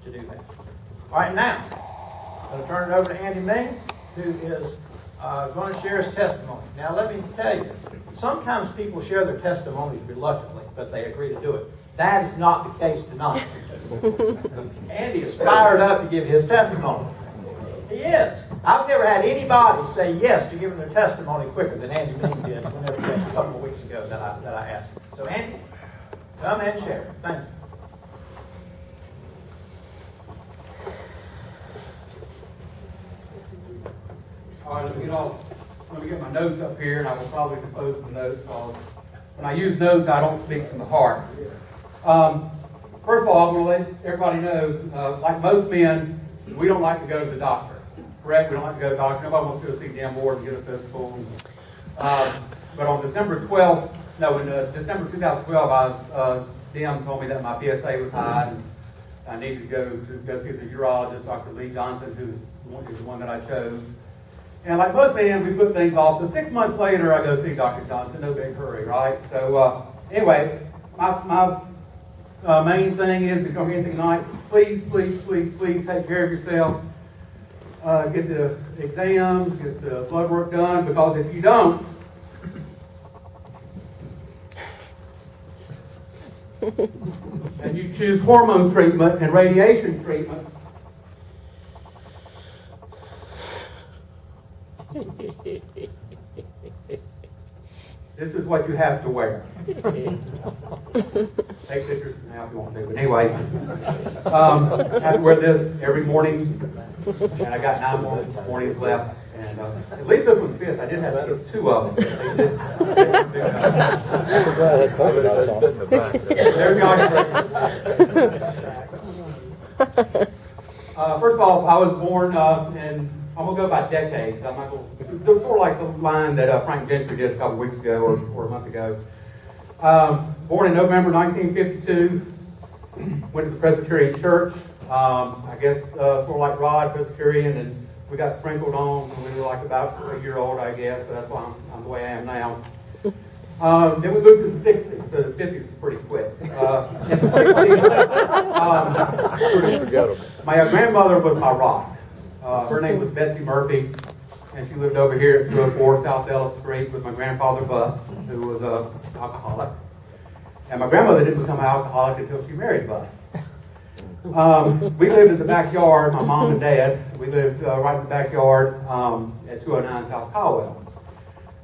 to do that. All right, now, I'm going to turn it over to Andy Ming, who is going to share his testimony. Now, let me tell you, sometimes people share their testimonies reluctantly, but they agree to do it. That is not the case tonight. Andy is fired up to give his testimony. He is. I've never had anybody say yes to giving their testimony quicker than Andy Ming did whenever he a couple of weeks ago that I asked him. So Andy, come and share. Thank you. All right, let me get my notes up here, and I will probably dispose of the notes, because when I use notes, I don't speak from the heart. First of all, I'm going to let everybody know, like most men, we don't like to go to the doctor. Correct? We don't like to go to the doctor. Nobody wants to go see Dan Ward and get a physical. But on December 12th, in December 2012, Dan told me that my PSA was high, and I needed to go see the urologist, Dr. Lee Johnson, who's the one that I chose. And like most men, we put things off. So 6 months later, I go see Dr. Johnson. No big hurry, right? So anyway, my main thing is to come in tonight. Please, please, please, please take care of yourself. Get the exams, get the blood work done, because if you don't, and you choose hormone treatment and radiation treatment, this is what you have to wear. Take pictures now if you want to, but anyway, I have to wear this every morning, and I got 9 more mornings left. And at least this one's fifth. I did have to get 2 of them. There's first of all, I was born, and I'm going to go by decades. I'm not going to, sort of like the line that Frank Gentry did a couple weeks ago or a month ago. Born in November 1952, went to the Presbyterian Church. I guess sort of like Rod, Presbyterian, and we got sprinkled on when we were like about a year old, I guess. So that's why I'm the way I am now. Then we moved to the 60s, so the 50s was pretty quick. In the 60s, my grandmother was my rock. Her name was Betsy Murphy, and she lived over here at 204 South Ellis Street with my grandfather Bus, who was an alcoholic. And my grandmother didn't become an alcoholic until she married Bus. We lived in the backyard, my mom and dad. We lived right in the backyard at 209 South Caldwell.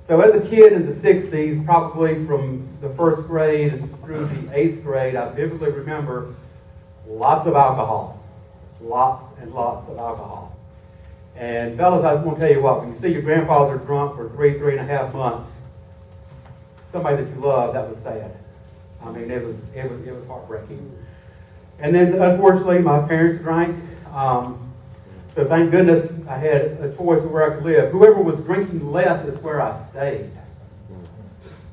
So as a kid in the 60s, probably from the 1st grade through the 8th grade, I vividly remember lots of alcohol. Lots and lots of alcohol. And fellas, I want to tell you what, when you see your grandfather drunk for 3.5 months, somebody that you love, that was sad. I mean, it was heartbreaking. And then, unfortunately, my parents drank. So thank goodness I had a choice of where I could live. Whoever was drinking less is where I stayed.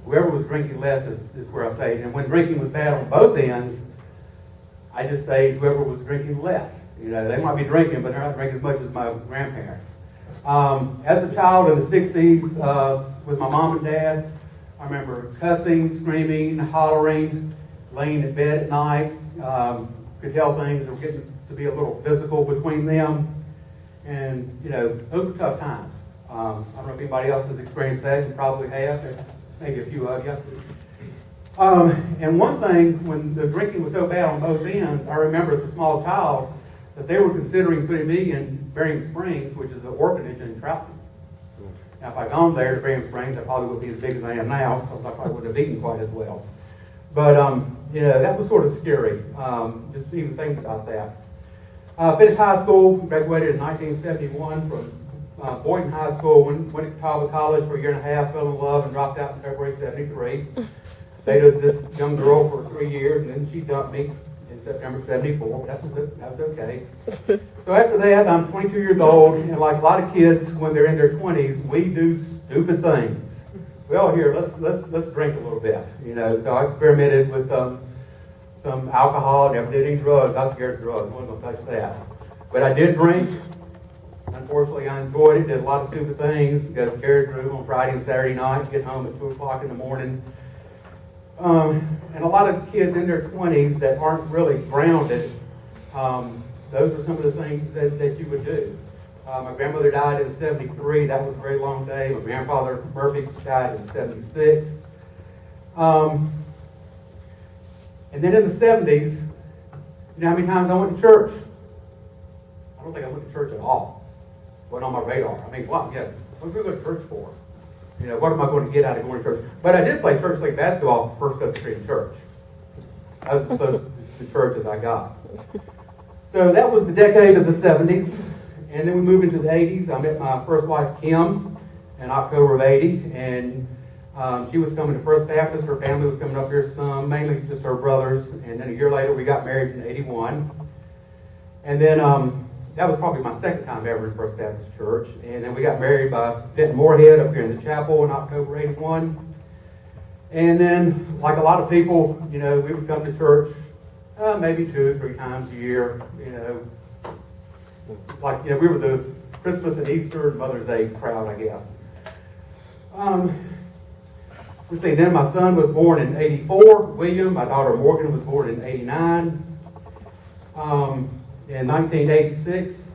Whoever was drinking less is where I stayed. And when drinking was bad on both ends, I just stayed whoever was drinking less. You know, they might be drinking, but they're not drinking as much as my grandparents. As a child in the 60s, with my mom and dad, I remember cussing, screaming, hollering, laying in bed at night. Could tell things were getting to be a little physical between them. And, you know, those were tough times. I don't know if anybody else has experienced that. You probably have, maybe a few of you. And one thing, when the drinking was so bad on both ends, I remember as a small child that they were considering putting me in Bering Springs, which is an orphanage in Trouton. Now, if I'd gone there to Bering Springs, I probably wouldn't be as big as I am now, because I probably wouldn't have eaten quite as well. But, you know, that was sort of scary, just even thinking about that. Finished high school, graduated in 1971 from Boynton High School, went to Catawba College for a year and a half, fell in love, and dropped out in February 73. Dated this young girl for 3 years, and then she dumped me in September 74. That was okay. So after that, I'm 22 years old, and like a lot of kids when they're in their 20s, we do stupid things. Well, here, let's drink a little bit, you know. So I experimented with some alcohol, never did any drugs. I was scared of drugs, I wasn't going to touch that. But I did drink. Unfortunately, I enjoyed it, did a lot of stupid things. Go to Carriage Room on Friday and Saturday night, get home at 2 o'clock in the morning. And a lot of kids in their 20s that aren't really grounded Those are some of the things that you would do. My grandmother died in 73. That was a very long day. My grandfather, Murphy, died in 76. And then in the 70s, you know how many times I went to church? I don't think I went to church at all. Wasn't on my radar. I mean, what? Yeah, what do we go to church for? You know, what am I going to get out of going to church? But I did play church league basketball first up the street in church. I was as close to church as I got. So that was the decade of the 70s. And then we moved into the 80s. I met my first wife, Kim, in October of 80. And she was coming to First Baptist. Her family was coming up here some, mainly just her brothers. And then a year later, we got married in 81. And then that was probably my second time ever in First Baptist Church. And then we got married by Benton Moorhead up here in the chapel in October 81. And then, like a lot of people, you know, we would come to church maybe 2 or 3 times a year, you know. Like, you know, we were the Christmas and Easter and Mother's Day crowd, I guess. Let's see, then my son was born in 84, William. My daughter Morgan was born in 89. In 1986,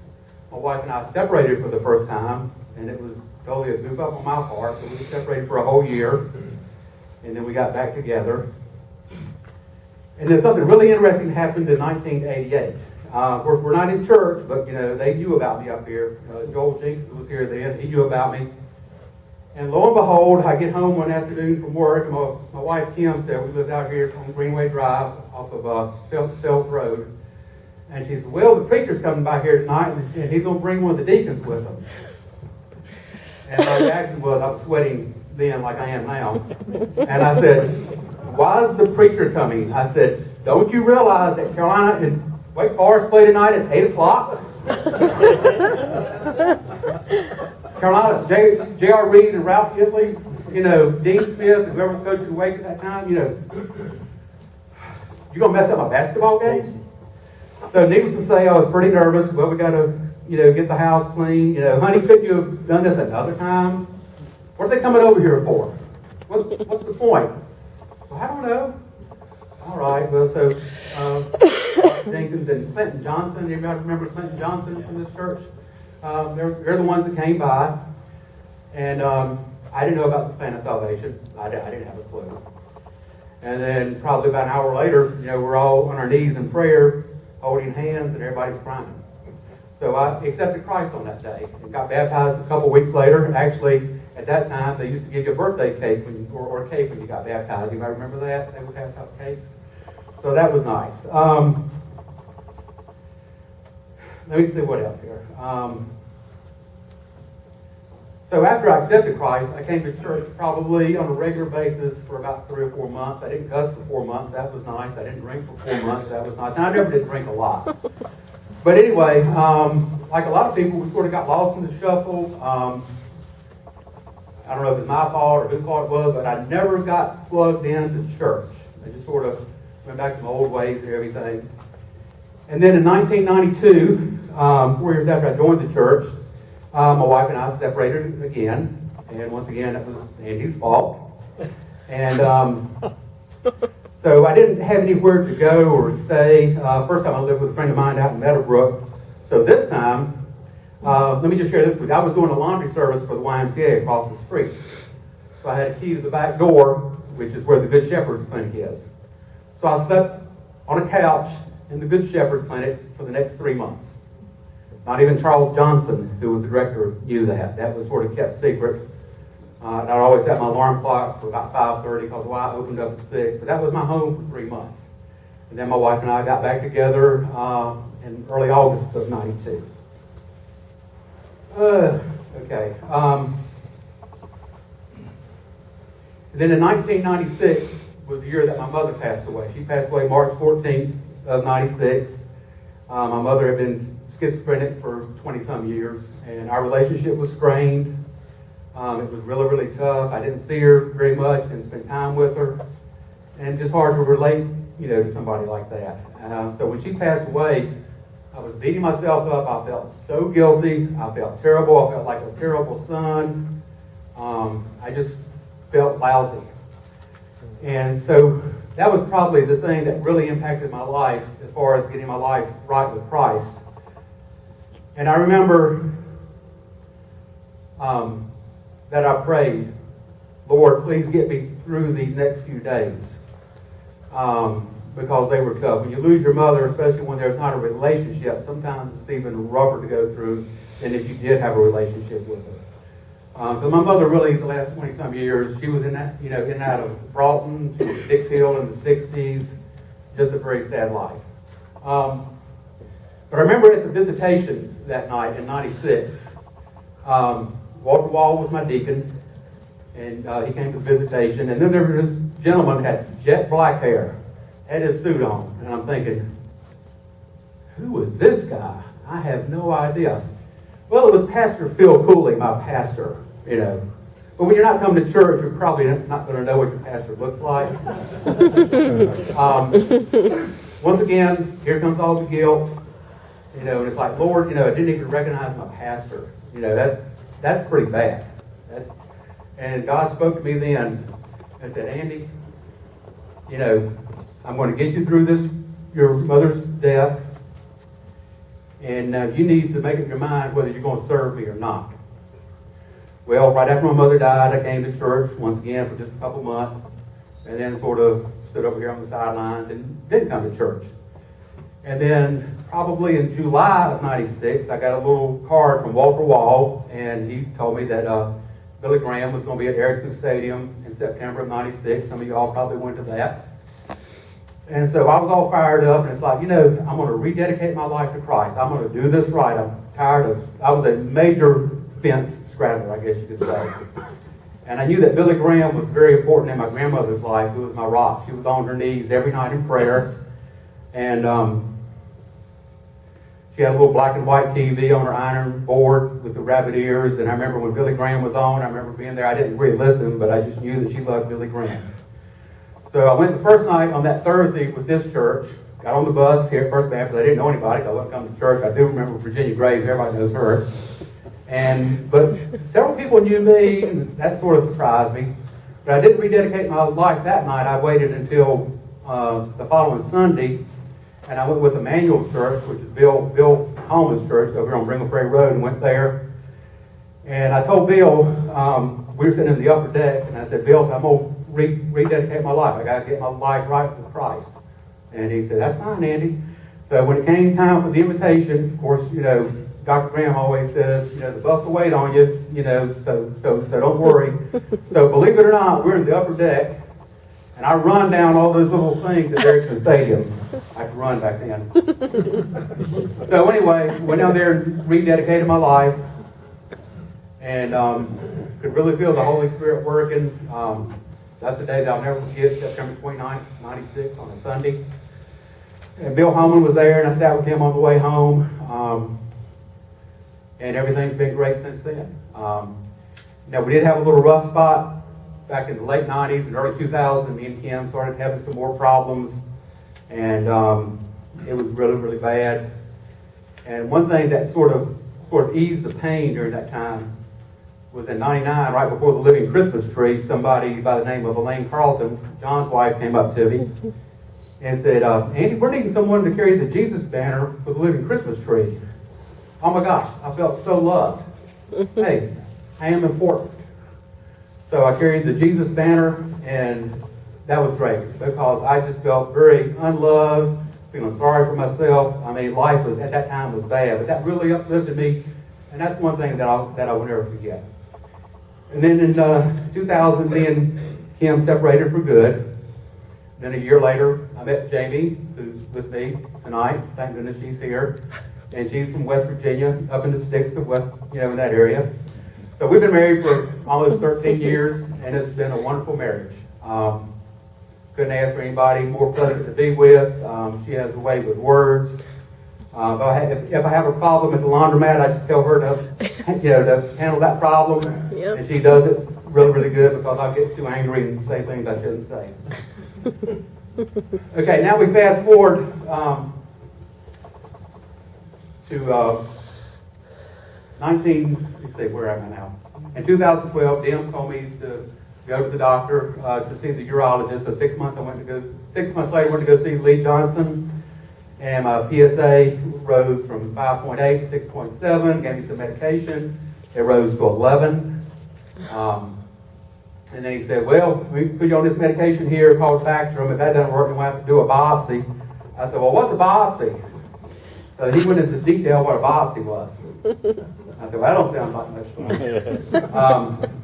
my wife and I separated for the first time, and it was totally a goof up on my part, so we were separated for a whole year, and then we got back together. And then something really interesting happened in 1988. Of course, we're not in church, but, you know, they knew about me up here. Joel Jenkins was here then. He knew about me. And lo and behold, I get home one afternoon from work, and my wife, Kim, said, we lived out here on Greenway Drive off of Self Road. And she said, well, the preacher's coming by here tonight, and he's going to bring one of the deacons with him. And my reaction was, I was sweating then like I am now. And I said, why is the preacher coming? I said, don't you realize that Carolina and Wake Forest play tonight at 8 o'clock? Carolina, J.R. Reed and Ralph Gitley, you know, Dean Smith, and whoever was coaching Wake at that time, you know, you going to mess up my basketball game? So needless to say, I was pretty nervous. Well, we got to, you know, get the house clean. You know, honey, couldn't you have done this another time? What are they coming over here for? What's the point? Well, I don't know. All right, well, so Jenkins and Clinton Johnson, anybody remember Clinton Johnson from this church? They're the ones that came by, and I didn't know about the plan of salvation. I didn't have a clue. And then probably about an hour later, you know, we're all on our knees in prayer, holding hands, and everybody's crying. So I accepted Christ on that day and got baptized a couple weeks later. Actually, at that time, they used to give you a birthday cake or cake when you got baptized. You might remember that? They would pass out cakes. So that was nice. Let me see what else here. So after I accepted Christ, I came to church probably on a regular basis for about 3 or 4 months. I didn't cuss for 4 months. That was nice. I didn't drink for 4 months. That was nice. And I never did drink a lot. But anyway, like a lot of people, we sort of got lost in the shuffle. I don't know if it's my fault or whose fault it was, but I never got plugged into church. I just sort of went back to my old ways and everything. And then in 1992, 4 years after I joined the church, my wife and I separated again. And once again, it was Andy's fault. And so I didn't have anywhere to go or stay. First time I lived with a friend of mine out in Meadowbrook. So this time, let me just share this with you. I was doing a laundry service for the YMCA across the street. So I had a key to the back door, which is where the Good Shepherd's Clinic is. So I slept on a couch in the Good Shepherd's Clinic for the next 3 months. Not even Charles Johnson, who was the director, knew that. That was sort of kept secret. I'd always had my alarm clock for about 5:30 because I opened up at 6. But that was my home for 3 months. And then my wife and I got back together in early August of '92. Okay. And then in 1996 was the year that my mother passed away. She passed away March 14th of '96. My mother had been schizophrenic for 20-some years, and our relationship was strained. It was really, really tough. I didn't see her very much, didn't spend time with her, and just hard to relate, you know, to somebody like that. So when she passed away, I was beating myself up. I felt so guilty. I felt terrible. I felt like a terrible son. I just felt lousy. And so that was probably the thing that really impacted my life as far as getting my life right with Christ. And I remember that I prayed, Lord, please get me through these next few days. Because they were tough. When you lose your mother, especially when there's not a relationship, sometimes it's even rougher to go through than if you did have a relationship with her. So my mother really, the last 20-some years, she was in that, in and out of Broughton, she was Dix Hill in the 60s, just a very sad life. But I remember at the visitation that night in 96, Walter Wall was my deacon, and he came to visitation, and then there was this gentleman who had jet black hair, had his suit on, and I'm thinking, who is this guy? I have no idea. Well, it was Pastor Phil Cooley, my pastor, But when you're not coming to church, you're probably not going to know what your pastor looks like. Once again, here comes all the guilt, and it's like, Lord, I didn't even recognize my pastor. That's pretty bad. And God spoke to me then and said, Andy, I'm going to get you through your mother's death, and you need to make up your mind whether you're going to serve me or not. Well, right after my mother died, I came to church once again for just a couple months, and then sort of stood over here on the sidelines and didn't come to church. And then probably in July of 96, I got a little card from Walter Wall, and he told me that Billy Graham was going to be at Erickson Stadium in September of 96. Some of y'all probably went to that. And so I was all fired up, and it's like, I'm going to rededicate my life to Christ. I'm going to do this right. I'm tired I was a major fence scrabbler, I guess you could say. And I knew that Billy Graham was very important in my grandmother's life, who was my rock. She was on her knees every night in prayer. And she had a little black and white TV on her iron board with the rabbit ears. And I remember when Billy Graham was on, I remember being there. I didn't really listen, but I just knew that she loved Billy Graham. So I went the first night on that Thursday with this church. Got on the bus here at First Baptist. I didn't know anybody. I wasn't coming to church. I do remember Virginia Graves. Everybody knows her. But several people knew me, and that sort of surprised me. But I didn't rededicate my life that night. I waited until the following Sunday, and I went with Emmanuel Church, which is Bill Holman's church over here on Bringle Prairie Road, and went there. And I told Bill, we were sitting in the upper deck, and I said, Bill, I'm going to rededicate my life. I got to get my life right with Christ. And he said, that's fine, Andy. So when it came time for the invitation, of course, Dr. Graham always says, the bus will wait on you, so don't worry. So believe it or not, we're in the upper deck, and I run down all those little things at Erickson Stadium. I could run back then. So anyway, went down there and rededicated my life, and could really feel the Holy Spirit working. That's the day that I'll never forget, September 29th, 96, on a Sunday. And Bill Holman was there, and I sat with him on the way home. And everything's been great since then. We did have a little rough spot back in the late 90s and early 2000s. Me and Kim started having some more problems, and it was really, really bad. And one thing that sort of eased the pain during that time was in 99, right before the living Christmas tree, somebody by the name of Elaine Carlton, John's wife, came up to me and said, Andy, we're needing someone to carry the Jesus banner for the living Christmas tree. Oh my gosh, I felt so loved. Hey, I am important. So I carried the Jesus banner, and that was great because I just felt very unloved, feeling sorry for myself. I mean, life was at that time was bad, but that really uplifted me, and that's one thing that I will never forget. And then in 2000, me and Kim separated for good. Then a year later, I met Jamie, who's with me tonight. Thank goodness she's here. And she's from West Virginia, up in the sticks of West, in that area. So we've been married for almost 13 years, and it's been a wonderful marriage. Couldn't ask for anybody more pleasant to be with. She has a way with words. If I have a problem at the laundromat, I just tell her to handle that problem. Yep. And she does it really, really good because I get too angry and say things I shouldn't say. Okay, now we fast forward to let's see, where am I now? In 2012, Dim told me to go to the doctor to see the urologist. So 6 months later, I went to go see Lee Johnson, and my PSA rose from 5.8 to 6.7. Gave me some medication. It rose to 11. And then he said, well, we put you on this medication here called Bactrim. If that doesn't work, then we'll have to do a biopsy. I said, well, what's a biopsy? So he went into detail what a biopsy was. I said, well, that don't sound like much fun.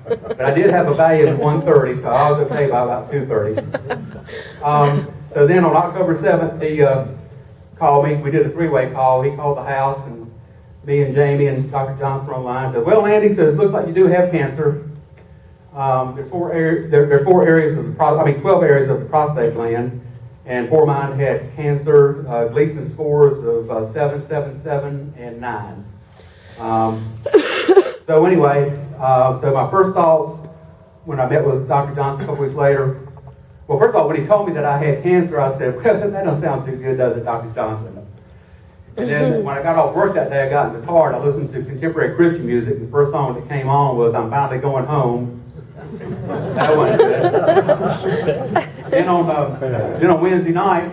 But I did have a value of 130, so I was okay by about 230. So then on October 7th, he called me. We did a three-way call. He called the house, and me and Jamie and Dr. Johnson were online. Said, well, Andy says, looks like you do have cancer. There's 12 areas of the prostate gland, and 4 of mine had cancer, Gleason scores of 7, 7, 7, and 9. So anyway, so my first thoughts when I met with Dr. Johnson a couple weeks later, well, first of all, when he told me that I had cancer, I said, well, that don't sound too good, does it, Dr. Johnson? And then when I got off work that day, I got in the car and I listened to contemporary Christian music. The first song that came on was I'm Finally Going Home. That wasn't good. Then on Wednesday night,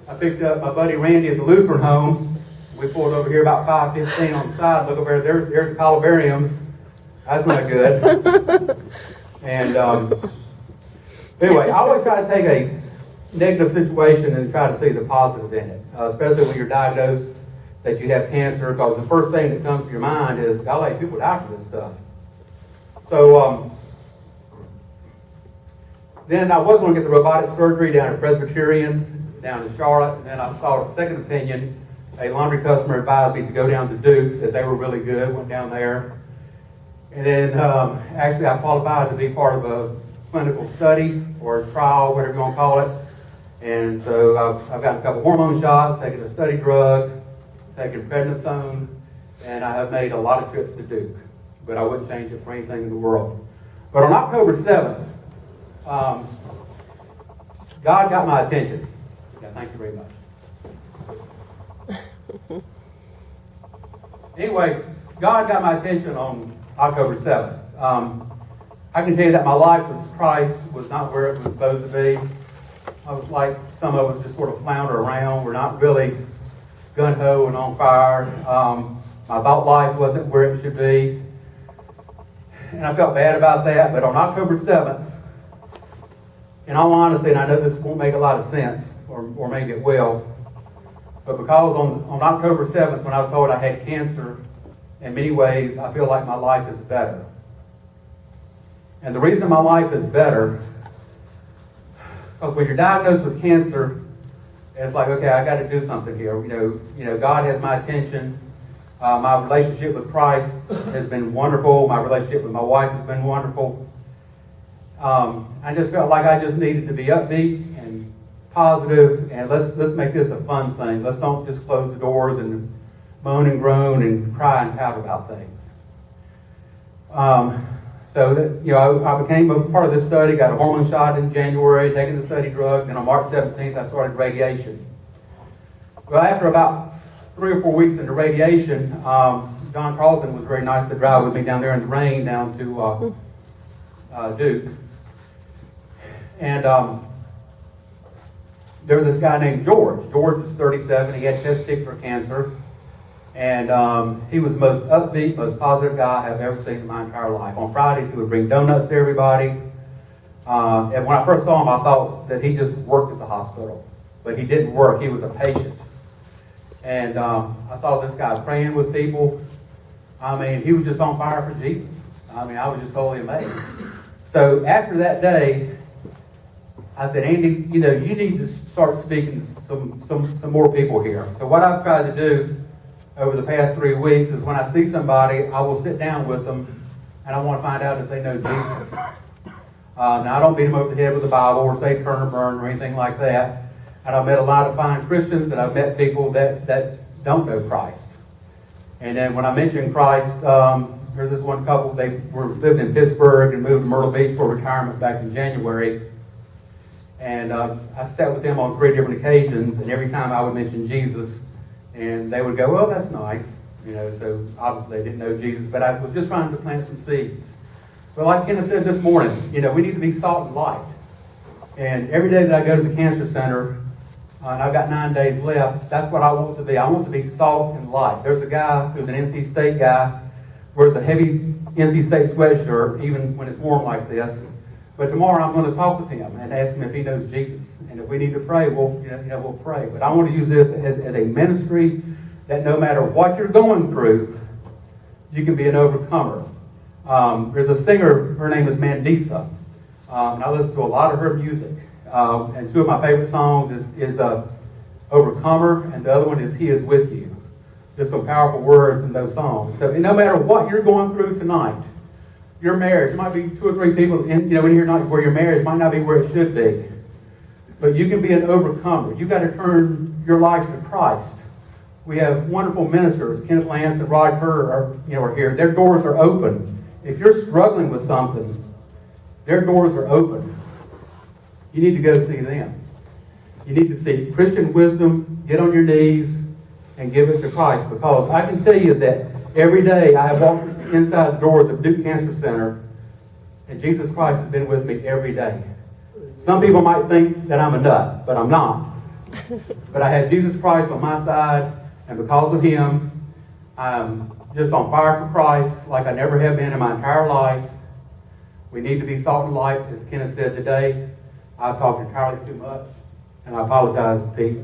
I picked up my buddy Randy at the Lutheran home. We pulled over here about 5:15 on the side. Look over there's the columbariums. That's not good. And anyway, I always try to take a negative situation and try to see the positive in it, especially when you're diagnosed that you have cancer, because the first thing that comes to your mind is, golly, people die for this stuff. So then I was going to get the robotic surgery down at Presbyterian, down in Charlotte, and then I saw a second opinion. A laundry customer advised me to go down to Duke, that they were really good, went down there. And then actually I qualified to be part of a clinical study or a trial, whatever you want to call it. And so I've gotten a couple hormone shots, taken a study drug, taken prednisone, and I have made a lot of trips to Duke. But I wouldn't change it for anything in the world. But on October 7th, God got my attention. Yeah, thank you very much. Anyway, God got my attention on October 7th. I can tell you that my life with Christ was not where it was supposed to be. I was like some of us, just sort of flounder around. We're not really gung-ho and on fire. My thought life wasn't where it should be. And I felt bad about that. But on October 7th, in all honesty, and I know this won't make a lot of sense, or maybe it will, but because on October 7th, when I was told I had cancer, in many ways, I feel like my life is better. And the reason my life is better, because when you're diagnosed with cancer, it's like, okay, I got to do something here. You know, God has my attention. My relationship with Christ has been wonderful. My relationship with my wife has been wonderful. I just felt like I just needed to be upbeat and positive, and let's make this a fun thing. Let's don't just close the doors and moan and groan and cry and pout about things. So that, I became a part of this study, got a hormone shot in January, taking the study drug, and on March 17th I started radiation. Well, after about 3 or 4 weeks into radiation, John Carlton was very nice to drive with me down there in the rain down to Duke. And there was this guy named George. George was 37. He had testicular cancer. And he was the most upbeat, most positive guy I've ever seen in my entire life. On Fridays, he would bring donuts to everybody. And when I first saw him, I thought that he just worked at the hospital. But he didn't work. He was a patient. And I saw this guy praying with people. I mean, he was just on fire for Jesus. I mean, I was just totally amazed. So after that day, I said, Andy, you need to start speaking to some more people here. So what I've tried to do over the past 3 weeks is when I see somebody, I will sit down with them and I want to find out if they know Jesus. Now, I don't beat them over the head with the Bible or say turn or burn or anything like that. And I've met a lot of fine Christians, and I've met people that don't know Christ. And then when I mentioned Christ, there's this one couple, they lived in Pittsburgh and moved to Myrtle Beach for retirement back in January. And I sat with them on 3 different occasions, and every time I would mention Jesus, and they would go, well, that's nice. So obviously they didn't know Jesus, but I was just trying to plant some seeds. But like Kenneth said this morning, we need to be salt and light. And every day that I go to the cancer center, and I've got 9 days left, that's what I want to be. I want to be salt and light. There's a guy who's an NC State guy, wears a heavy NC State sweatshirt, even when it's warm like this. But tomorrow I'm going to talk with him and ask him if he knows Jesus. And if we need to pray, we'll pray. But I want to use this as a ministry that no matter what you're going through, you can be an overcomer. There's a singer, her name is Mandisa. And I listen to a lot of her music. And two of my favorite songs is Overcomer, and the other one is He Is With You. Just some powerful words in those songs. So no matter what you're going through tonight, your marriage might be 2 or 3 people in here tonight where your marriage might not be where it should be. But you can be an overcomer. You've got to turn your life to Christ. We have wonderful ministers. Kenneth Lance and Rod Kerr are here. Their doors are open. If you're struggling with something, their doors are open. You need to go see them. You need to seek Christian wisdom, get on your knees, and give it to Christ. Because I can tell you that every day I have walked inside the doors of Duke Cancer Center, and Jesus Christ has been with me every day. Some people might think that I'm a nut, but I'm not. But I have Jesus Christ on my side, and because of Him, I'm just on fire for Christ like I never have been in my entire life. We need to be salt and light, as Kenneth said today. I've talked entirely too much, and I apologize, Pete.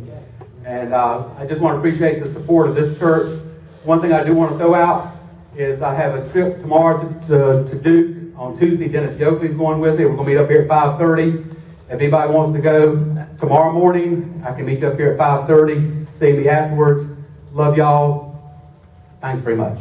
And I just want to appreciate the support of this church. One thing I do want to throw out is I have a trip tomorrow to Duke. On Tuesday, Dennis Yoakley's going with me. We're going to meet up here at 5:30. If anybody wants to go tomorrow morning, I can meet you up here at 5:30. See me afterwards. Love y'all. Thanks very much.